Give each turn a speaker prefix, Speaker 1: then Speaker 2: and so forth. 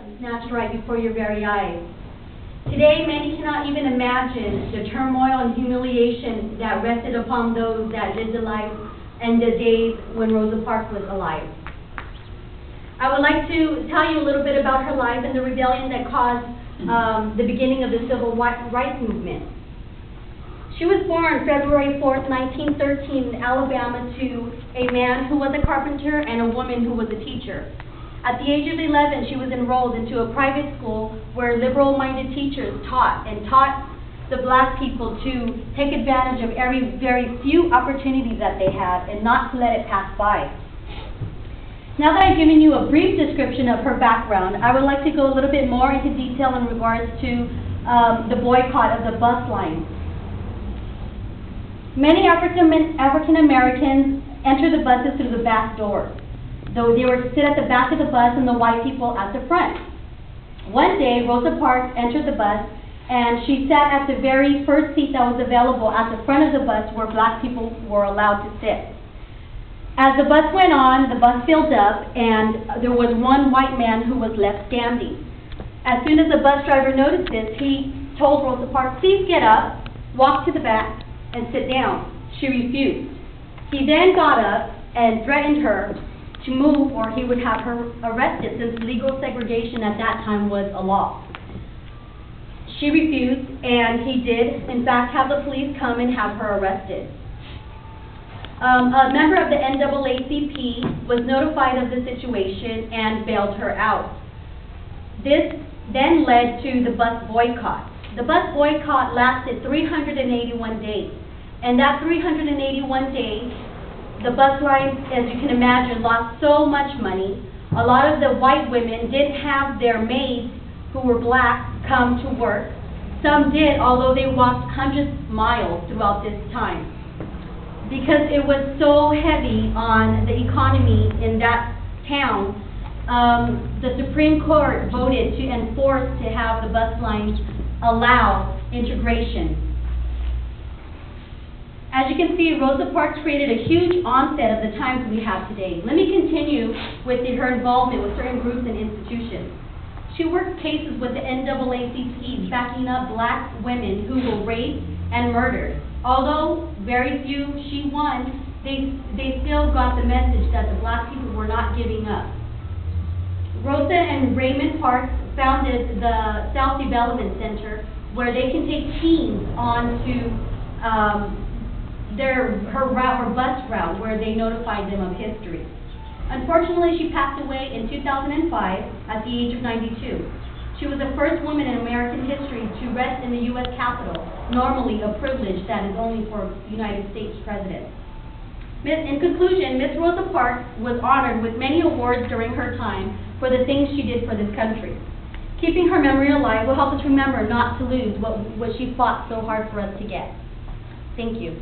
Speaker 1: freedom snatched right before your very eyes. Today, many cannot even imagine the turmoil and humiliation that rested upon those that lived the life and the days when Rosa Parks was alive. I would like to tell you a little bit about her life and the rebellion that caused the beginning of the civil rights movement. She was born February 4th, 1913 in Alabama to a man who was a carpenter and a woman who was a teacher. At the age of 11, she was enrolled into a private school where liberal-minded teachers taught the black people to take advantage of every very few opportunities that they had and not to let it pass by. Now that I've given you a brief description of her background, I would like to go a little bit more into detail in regards to the boycott of the bus line. Many African Americans enter the buses through the back door, though they were to sit at the back of the bus and the white people at the front. One day, Rosa Parks entered the bus and she sat at the very first seat that was available at the front of the bus where black people were allowed to sit. As the bus went on, the bus filled up and there was one white man who was left standing. As soon as the bus driver noticed this, he told Rosa Parks, "Please get up, walk to the back, and sit down." She refused. He then got up and threatened her to move or he would have her arrested, since legal segregation at that time was a law. She refused, and he did, in fact, have the police come and have her arrested. A member of the NAACP was notified of the situation and bailed her out. This then led to the bus boycott. The bus boycott lasted 381 days, and that 381 days, the bus lines, as you can imagine, lost so much money. A lot of the white women didn't have their maids who were black come to work. Some did, although they walked hundreds of miles throughout this time, because it was so heavy on the economy in that town. The Supreme Court voted to enforce to have the bus lines allow integration. As you can see, Rosa Parks created a huge onset of the times we have today. Let me continue with her involvement with certain groups and institutions. She worked cases with the NAACP backing up black women who were raped and murdered. Although very few she won, they still got the message that the black people were not giving up. Rosa and Raymond Parks founded the South Development Center, where they can take teens onto her bus route, where they notified them of history. Unfortunately, she passed away in 2005 at the age of 92. She was the first woman in American history to rest in the U.S. Capitol, normally a privilege that is only for United States presidents. In conclusion, Miss Rosa Parks was honored with many awards during her time for the things she did for this country. Keeping her memory alive will help us remember not to lose what she fought so hard for us to get. Thank you.